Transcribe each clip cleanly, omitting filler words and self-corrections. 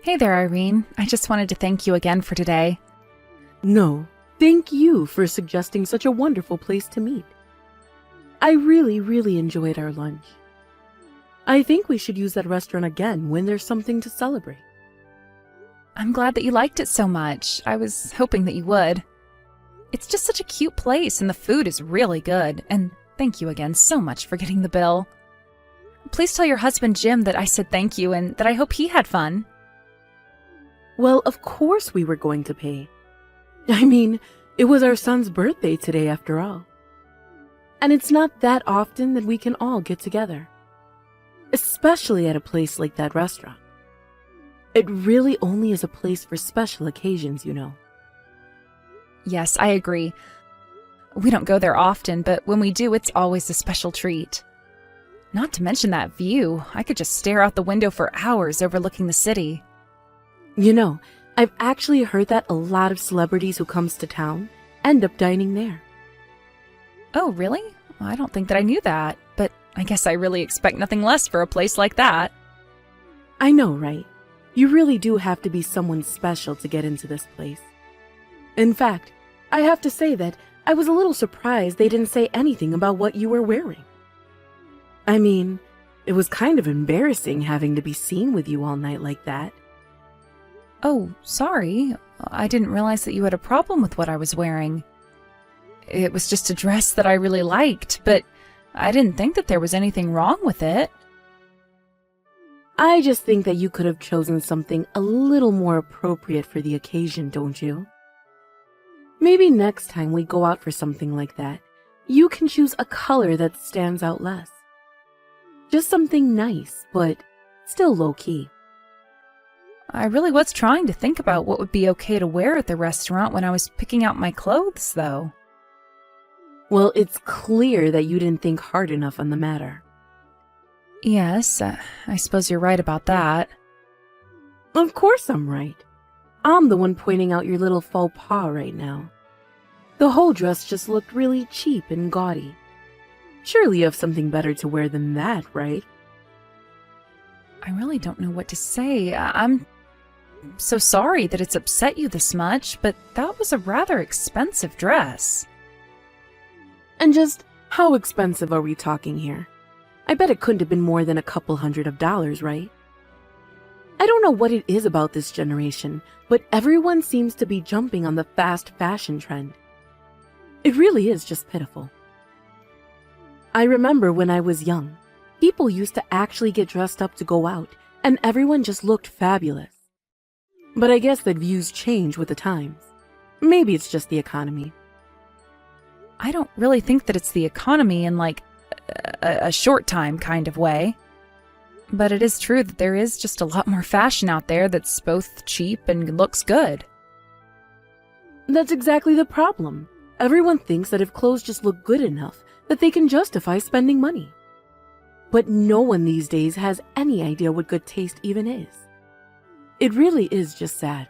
Hey there, Irene. I just wanted to thank you again for today. No, thank you for suggesting such a wonderful place to meet. I really enjoyed our lunch. I think we should use that restaurant again when there's something to celebrate. I'm glad that you liked it so much. I was hoping that you would. It's just such a cute place and the food is really good. And thank you again so much for getting the bill. Please tell your husband Jim that I said thank you and that I hope he had fun. Well, of course we were going to pay. I mean, it was our son's birthday today after all. And it's not that often that we can all get together. Especially at a place like that restaurant. It really only is a place for special occasions, you know. Yes, I agree. We don't go there often, but when we do, it's always a special treat. Not to mention that view. I could just stare out the window for hours overlooking the city. You know, I've actually heard that a lot of celebrities who comes to town end up dining there. Oh, really? I don't think that I knew that, but I guess I really expect nothing less for a place like that. I know, right? You really do have to be someone special to get into this place. In fact, I have to say that I was a little surprised they didn't say anything about what you were wearing. I mean, it was kind of embarrassing having to be seen with you all night like that. Oh, sorry. I didn't realize that you had a problem with what I was wearing. It was just a dress that I really liked, but I didn't think that there was anything wrong with it. I just think that you could have chosen something a little more appropriate for the occasion, don't you? Maybe next time we go out for something like that, you can choose a color that stands out less. Just something nice, but still low-key. I really was trying to think about what would be okay to wear at the restaurant when I was picking out my clothes, though. Well, it's clear that you didn't think hard enough on the matter. Yes, I suppose you're right about that. Of course I'm right. I'm the one pointing out your little faux pas right now. The whole dress just looked really cheap and gaudy. Surely you have something better to wear than that, right? I really don't know what to say. I'm so sorry that it's upset you this much, but that was a rather expensive dress. And just how expensive are we talking here? I bet it couldn't have been more than a couple $100s, right? I don't know what it is about this generation, but everyone seems to be jumping on the fast fashion trend. It really is just pitiful. I remember when I was young, people used to actually get dressed up to go out, and everyone just looked fabulous. But I guess that views change with the times. Maybe it's just the economy. I don't really think that it's the economy in like a short time kind of way. But it is true that there is just a lot more fashion out there that's both cheap and looks good. That's exactly the problem. Everyone thinks that if clothes just look good enough, that they can justify spending money. But no one these days has any idea what good taste even is. It really is just sad.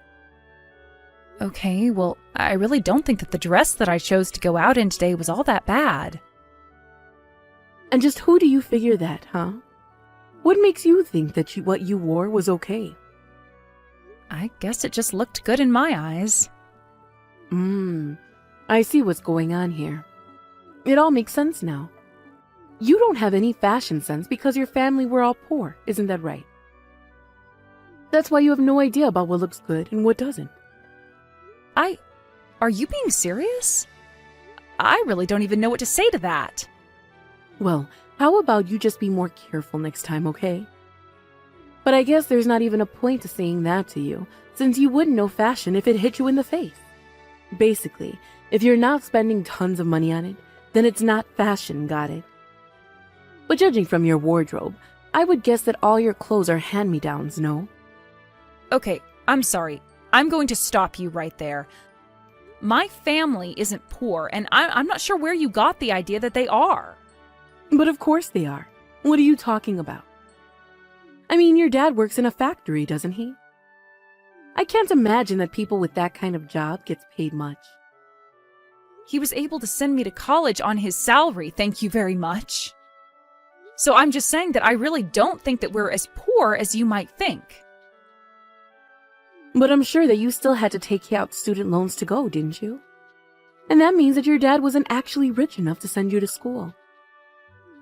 Okay, well, I really don't think that the dress that I chose to go out in today was all that bad. And just who do you figure that, huh? What makes you think that what you wore was okay? I guess it just looked good in my eyes. I see what's going on here. It all makes sense now. You don't have any fashion sense because your family were all poor, isn't that right? That's why you have no idea about what looks good and what doesn't. Are you being serious? I really don't even know what to say to that. Well, how about you just be more careful next time, okay? But I guess there's not even a point to saying that to you, since you wouldn't know fashion if it hit you in the face. Basically, if you're not spending tons of money on it, then it's not fashion, got it? But judging from your wardrobe, I would guess that all your clothes are hand-me-downs, no? Okay, I'm sorry. I'm going to stop you right there. My family isn't poor, and I'm not sure where you got the idea that they are. But of course they are. What are you talking about? I mean, your dad works in a factory, doesn't he? I can't imagine that people with that kind of job gets paid much. He was able to send me to college on his salary, thank you very much. So I'm just saying that I really don't think that we're as poor as you might think. But I'm sure that you still had to take out student loans to go, didn't you? And that means that your dad wasn't actually rich enough to send you to school.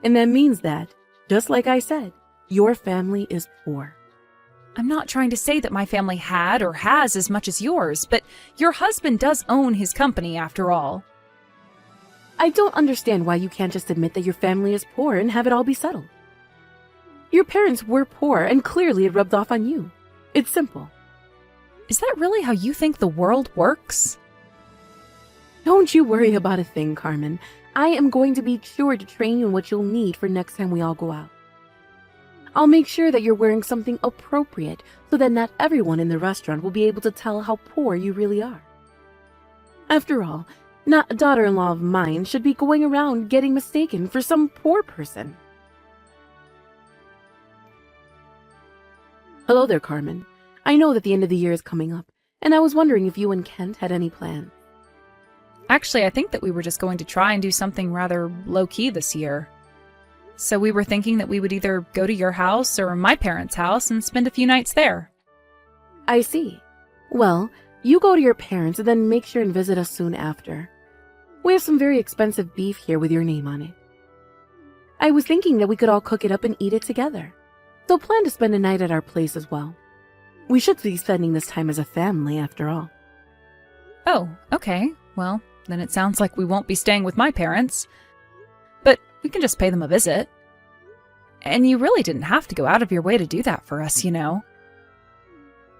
And that means that, just like I said, your family is poor. I'm not trying to say that my family had or has as much as yours, but your husband does own his company after all. I don't understand why you can't just admit that your family is poor and have it all be settled. Your parents were poor and clearly it rubbed off on you. It's simple. Is that really how you think the world works? Don't you worry about a thing, Carmen. I am going to be sure to train you in what you'll need for next time we all go out. I'll make sure that you're wearing something appropriate so that not everyone in the restaurant will be able to tell how poor you really are. After all, not a daughter-in-law of mine should be going around getting mistaken for some poor person. Hello there, Carmen. I know that the end of the year is coming up, and I was wondering if you and Kent had any plans. Actually, I think that we were just going to try and do something rather low-key this year. So we were thinking that we would either go to your house or my parents' house and spend a few nights there. I see. Well, you go to your parents and then make sure and visit us soon after. We have some very expensive beef here with your name on it. I was thinking that we could all cook it up and eat it together. So plan to spend a night at our place as well. We should be spending this time as a family after all. Oh, okay. Well, then it sounds like we won't be staying with my parents. But we can just pay them a visit. And you really didn't have to go out of your way to do that for us, you know.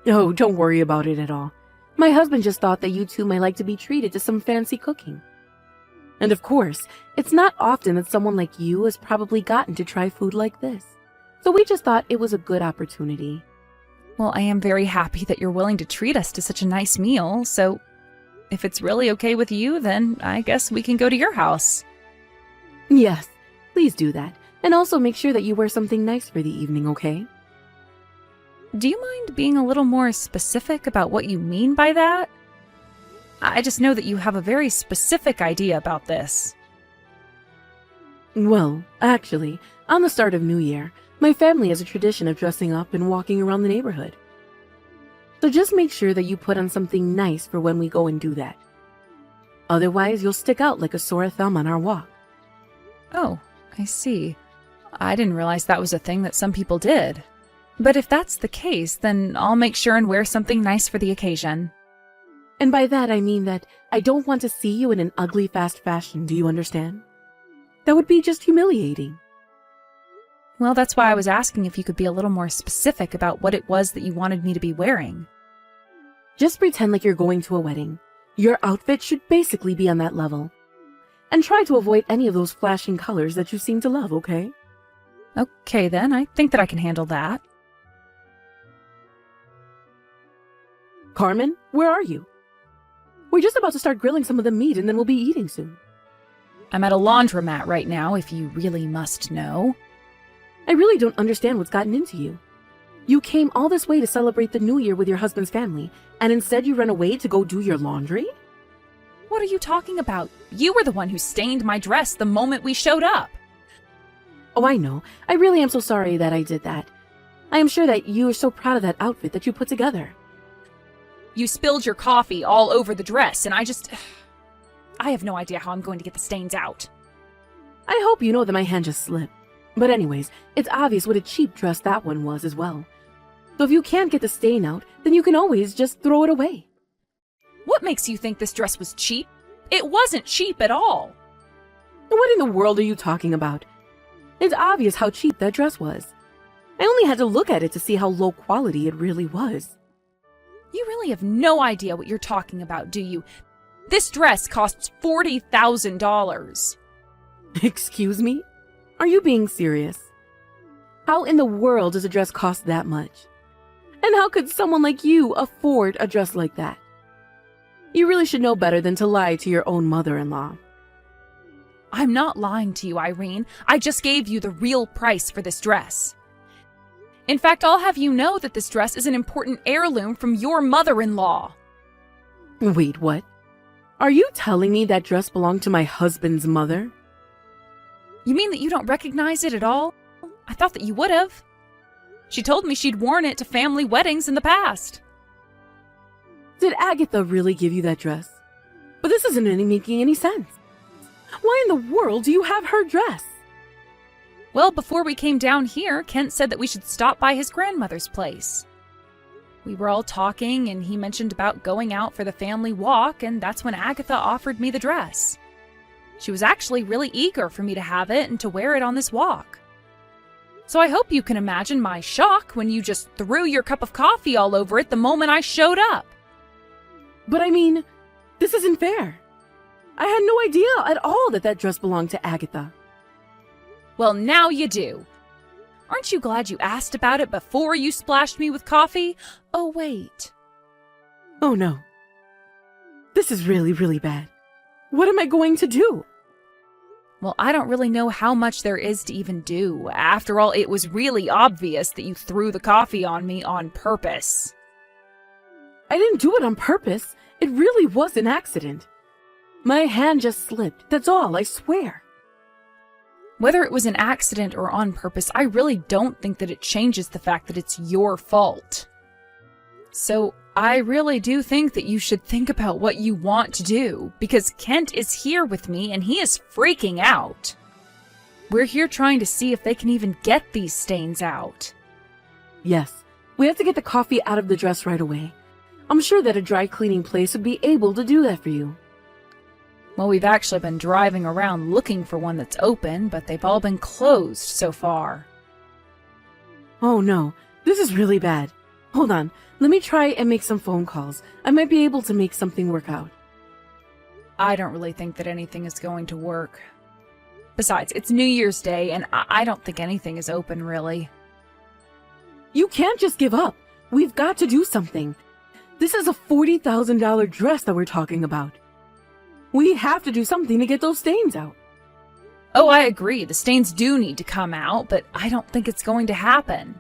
Oh, don't worry about it at all. My husband just thought that you two might like to be treated to some fancy cooking. And of course, it's not often that someone like you has probably gotten to try food like this. So we just thought it was a good opportunity. Well, I am very happy that you're willing to treat us to such a nice meal, so if it's really okay with you, then I guess we can go to your house. Yes, please do that. And also make sure that you wear something nice for the evening, okay? Do you mind being a little more specific about what you mean by that? I just know that you have a very specific idea about this. Well, actually, on the start of New Year, my family has a tradition of dressing up and walking around the neighborhood. So just make sure that you put on something nice for when we go and do that. Otherwise, you'll stick out like a sore thumb on our walk. Oh, I see. I didn't realize that was a thing that some people did. But if that's the case, then I'll make sure and wear something nice for the occasion. And by that I mean that I don't want to see you in an ugly fast fashion, do you understand? That would be just humiliating. Well, that's why I was asking if you could be a little more specific about what it was that you wanted me to be wearing. Just pretend like you're going to a wedding. Your outfit should basically be on that level. And try to avoid any of those flashing colors that you seem to love, okay? Okay then, I think that I can handle that. Carmen, where are you? We're just about to start grilling some of the meat and then we'll be eating soon. I'm at a laundromat right now, if you really must know. I really don't understand what's gotten into you. You came all this way to celebrate the new year with your husband's family, and instead you run away to go do your laundry? What are you talking about? You were the one who stained my dress the moment we showed up. Oh, I know. I really am so sorry that I did that. I am sure that you are so proud of that outfit that you put together. You spilled your coffee all over the dress, and I have no idea how I'm going to get the stains out. I hope you know that my hand just slipped. But anyways, it's obvious what a cheap dress that one was as well. So if you can't get the stain out, then you can always just throw it away. What makes you think this dress was cheap? It wasn't cheap at all. What in the world are you talking about? It's obvious how cheap that dress was. I only had to look at it to see how low quality it really was. You really have no idea what you're talking about, do you? This dress costs $40,000. Excuse me? Are you being serious? How in the world does a dress cost that much? And how could someone like you afford a dress like that? You really should know better than to lie to your own mother-in-law. I'm not lying to you, Irene. I just gave you the real price for this dress. In fact, I'll have you know that this dress is an important heirloom from your mother-in-law. Wait, what? Are you telling me that dress belonged to my husband's mother? You mean that you don't recognize it at all? I thought that you would have. She told me she'd worn it to family weddings in the past. Did Agatha really give you that dress? But this isn't making any sense. Why in the world do you have her dress? Well, before we came down here, Kent said that we should stop by his grandmother's place. We were all talking, and he mentioned about going out for the family walk, and that's when Agatha offered me the dress. She was actually really eager for me to have it and to wear it on this walk. So I hope you can imagine my shock when you just threw your cup of coffee all over it the moment I showed up. But I mean, this isn't fair. I had no idea at all that that dress belonged to Agatha. Well, now you do. Aren't you glad you asked about it before you splashed me with coffee? Oh, wait. Oh no. This is really, really bad. What am I going to do? Well, I don't really know how much there is to even do. After all, it was really obvious that you threw the coffee on me on purpose. I didn't do it on purpose. It really was an accident. My hand just slipped. That's all, I swear. Whether it was an accident or on purpose, I really don't think that it changes the fact that it's your fault. So, I really do think that you should think about what you want to do, because Kent is here with me and he is freaking out. We're here trying to see if they can even get these stains out. Yes, we have to get the coffee out of the dress right away. I'm sure that a dry cleaning place would be able to do that for you. Well, we've actually been driving around looking for one that's open, but they've all been closed so far. Oh no, this is really bad. Hold on, let me try and make some phone calls. I might be able to make something work out. I don't really think that anything is going to work. Besides, it's New Year's Day, and I don't think anything is open, really. You can't just give up. We've got to do something. This is a $40,000 dress that we're talking about. We have to do something to get those stains out. Oh, I agree. The stains do need to come out, but I don't think it's going to happen.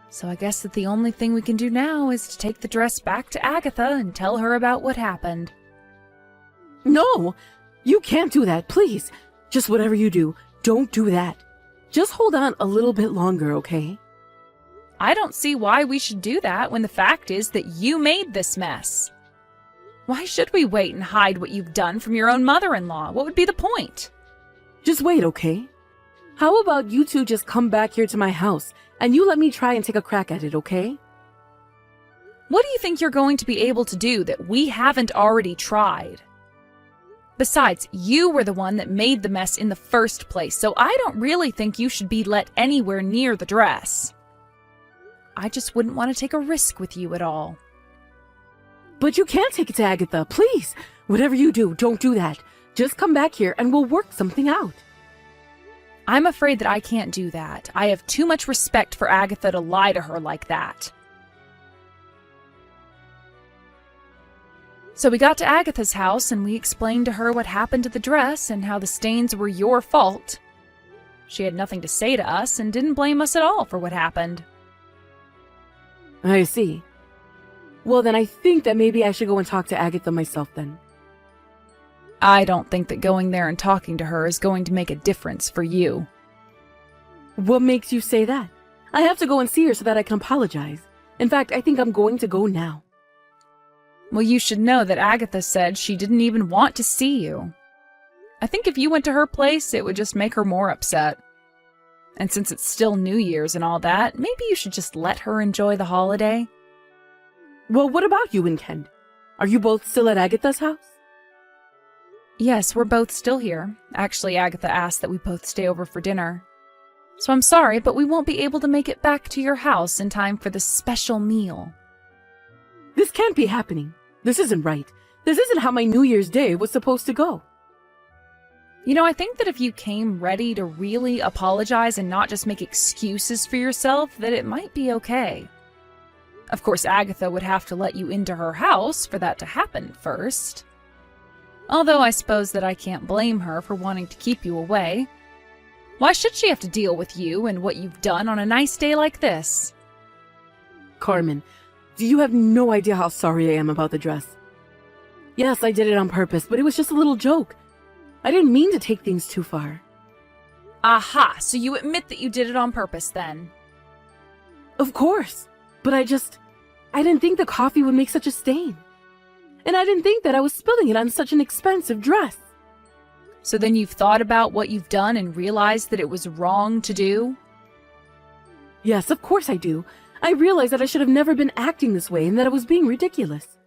So I guess that the only thing we can do now is to take the dress back to Agatha and tell her about what happened. No, you can't do that, please. Just whatever you do, don't do that. Just hold on a little bit longer, okay? I don't see why we should do that when the fact is that you made this mess. Why should we wait and hide what you've done from your own mother-in-law? What would be the point? Just wait, okay? How about you two just come back here to my house and you let me try and take a crack at it, okay? What do you think you're going to be able to do that we haven't already tried? Besides, you were the one that made the mess in the first place, so I don't really think you should be let anywhere near the dress. I just wouldn't want to take a risk with you at all. But you can't take it to Agatha, please. Whatever you do, don't do that. Just come back here and we'll work something out. I'm afraid that I can't do that. I have too much respect for Agatha to lie to her like that. So we got to Agatha's house and we explained to her what happened to the dress and how the stains were your fault. She had nothing to say to us and didn't blame us at all for what happened. I see. Well, then I think that maybe I should go and talk to Agatha myself then. I don't think that going there and talking to her is going to make a difference for you. What makes you say that? I have to go and see her so that I can apologize. In fact, I think I'm going to go now. Well, you should know that Agatha said she didn't even want to see you. I think if you went to her place, it would just make her more upset. And since it's still New Year's and all that, maybe you should just let her enjoy the holiday. Well, what about you and Ken? Are you both still at Agatha's house? Yes, we're both still here. Actually, Agatha asked that we both stay over for dinner. So I'm sorry, but we won't be able to make it back to your house in time for the special meal. This can't be happening. This isn't right. This isn't how my New Year's Day was supposed to go. You know, I think that if you came ready to really apologize and not just make excuses for yourself, that it might be okay. Of course, Agatha would have to let you into her house for that to happen first. Although I suppose that I can't blame her for wanting to keep you away. Why should she have to deal with you and what you've done on a nice day like this? Carmen, you have no idea how sorry I am about the dress. Yes, I did it on purpose, but it was just a little joke. I didn't mean to take things too far. Aha, so you admit that you did it on purpose then? Of course, but I I didn't think the coffee would make such a stain. And I didn't think that I was spilling it on such an expensive dress. So then you've thought about what you've done and realized that it was wrong to do? Yes, of course I do. I realized that I should have never been acting this way and that I was being ridiculous.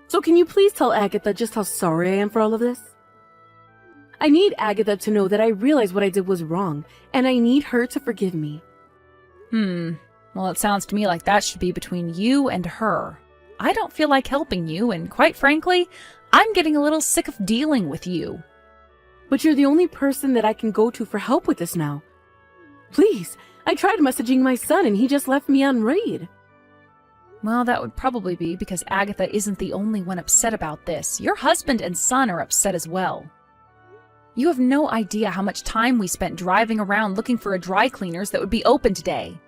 So can you please tell Agatha just how sorry I am for all of this? I need Agatha to know that I realized what I did was wrong, and I need her to forgive me. Well, it sounds to me like that should be between you and her. I don't feel like helping you, and quite frankly, I'm getting a little sick of dealing with you. But you're the only person that I can go to for help with this now. Please, I tried messaging my son and he just left me on read. Well, that would probably be because Agatha isn't the only one upset about this. Your husband and son are upset as well. You have no idea how much time we spent driving around looking for a dry cleaners that would be open today.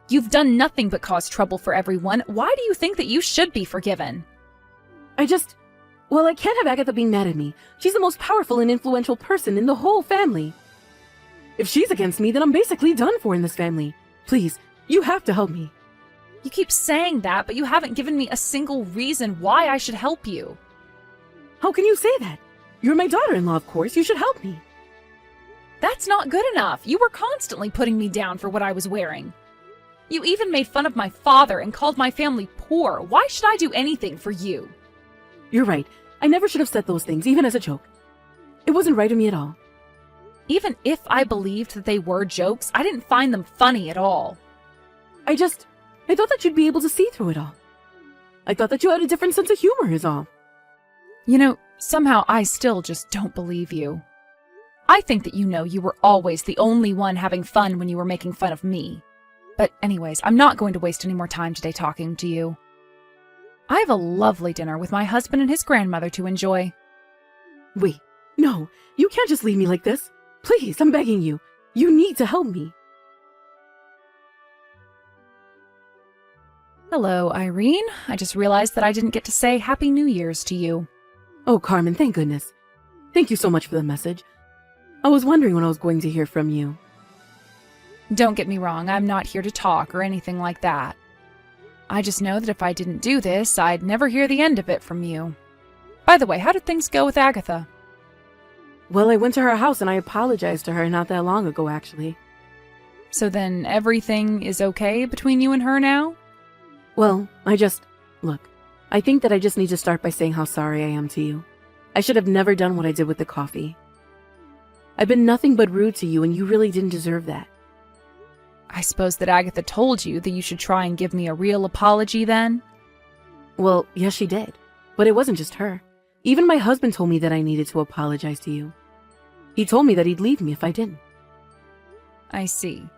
You've done nothing but cause trouble for everyone. Why do you think that you should be forgiven? Well, I can't have Agatha being mad at me. She's the most powerful and influential person in the whole family. If she's against me, then I'm basically done for in this family. Please, you have to help me. You keep saying that, but you haven't given me a single reason why I should help you. How can you say that? You're my daughter-in-law, of course. You should help me. That's not good enough. You were constantly putting me down for what I was wearing. You even made fun of my father and called my family poor. Why should I do anything for you? You're right. I never should have said those things, even as a joke. It wasn't right of me at all. Even if I believed that they were jokes, I didn't find them funny at all. I thought that you'd be able to see through it all. I thought that you had a different sense of humor is all. You know, somehow I still just don't believe you. I think that you know you were always the only one having fun when you were making fun of me. But anyways, I'm not going to waste any more time today talking to you. I have a lovely dinner with my husband and his grandmother to enjoy. Wait, no, you can't just leave me like this. Please, I'm begging you. You need to help me. Hello, Irene. I just realized that I didn't get to say Happy New Year's to you. Oh, Carmen, thank goodness. Thank you so much for the message. I was wondering when I was going to hear from you. Don't get me wrong, I'm not here to talk or anything like that. I just know that if I didn't do this, I'd never hear the end of it from you. By the way, how did things go with Agatha? Well, I went to her house and I apologized to her not that long ago, actually. So then everything is okay between you and her now? Well, look, I think that I just need to start by saying how sorry I am to you. I should have never done what I did with the coffee. I've been nothing but rude to you and you really didn't deserve that. I suppose that Agatha told you that you should try and give me a real apology then? Well, yes, she did. But it wasn't just her. Even my husband told me that I needed to apologize to you. He told me that he'd leave me if I didn't. I see.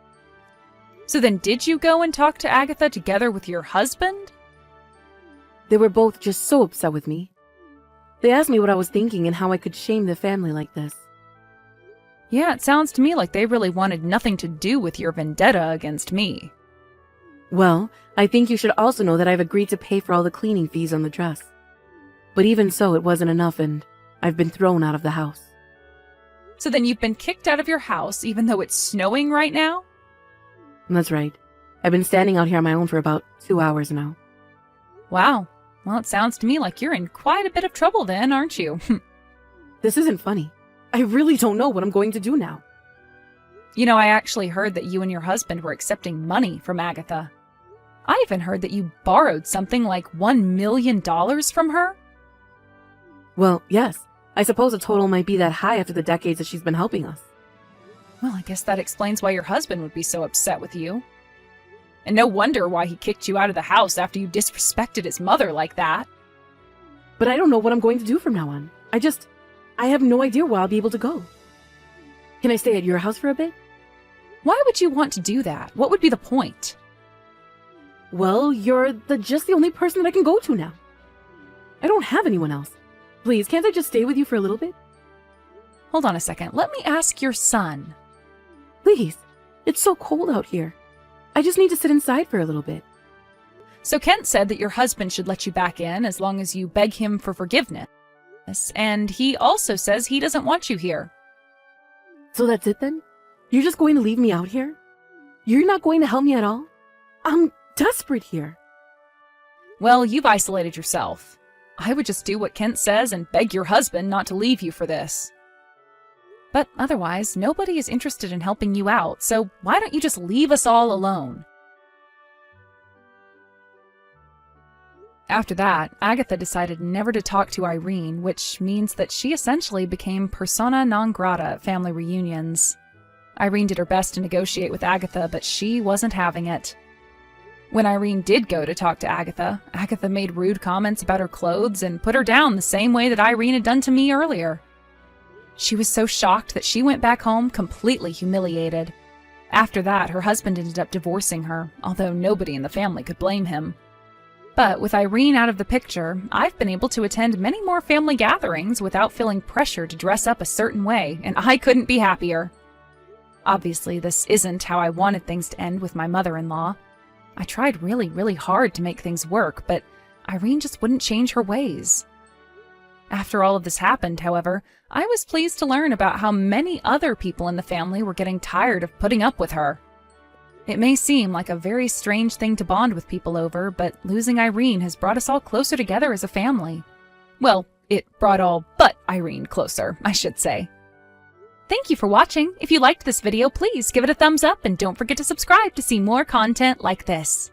So then did you go and talk to Agatha together with your husband? They were both just so upset with me. They asked me what I was thinking and how I could shame the family like this. Yeah, it sounds to me like they really wanted nothing to do with your vendetta against me. Well, I think you should also know that I've agreed to pay for all the cleaning fees on the dress. But even so, it wasn't enough and I've been thrown out of the house. So then you've been kicked out of your house even though it's snowing right now? That's right. I've been standing out here on my own for about 2 hours now. Wow. Well, it sounds to me like you're in quite a bit of trouble then, aren't you? This isn't funny. I really don't know what I'm going to do now. You know, I actually heard that you and your husband were accepting money from Agatha. I even heard that you borrowed something like $1 million from her. Well, yes. I suppose the total might be that high after the decades that she's been helping us. Well, I guess that explains why your husband would be so upset with you. And no wonder why he kicked you out of the house after you disrespected his mother like that. But I don't know what I'm going to do from now on. I have no idea where I'll be able to go. Can I stay at your house for a bit? Why would you want to do that? What would be the point? Well, you're just the only person that I can go to now. I don't have anyone else. Please, can't I just stay with you for a little bit? Hold on a second. Let me ask your son. Please. It's so cold out here. I just need to sit inside for a little bit. So Kent said that your husband should let you back in as long as you beg him for forgiveness. And he also says he doesn't want you here. So that's it then? You're just going to leave me out here? You're not going to help me at all? I'm desperate here. Well, you've isolated yourself. I would just do what Kent says and beg your husband not to leave you for this. But otherwise, nobody is interested in helping you out, so why don't you just leave us all alone? After that, Agatha decided never to talk to Irene, which means that she essentially became persona non grata at family reunions. Irene did her best to negotiate with Agatha, but she wasn't having it. When Irene did go to talk to Agatha, Agatha made rude comments about her clothes and put her down the same way that Irene had done to me earlier. She was so shocked that she went back home completely humiliated. After that, her husband ended up divorcing her, although nobody in the family could blame him. But with Irene out of the picture, I've been able to attend many more family gatherings without feeling pressure to dress up a certain way, and I couldn't be happier. Obviously, this isn't how I wanted things to end with my mother-in-law. I tried really, really hard to make things work, but Irene just wouldn't change her ways. After all of this happened, however, I was pleased to learn about how many other people in the family were getting tired of putting up with her. It may seem like a very strange thing to bond with people over, but losing Irene has brought us all closer together as a family. Well, it brought all but Irene closer, I should say. Thank you for watching. If you liked this video, please give it a thumbs up and don't forget to subscribe to see more content like this.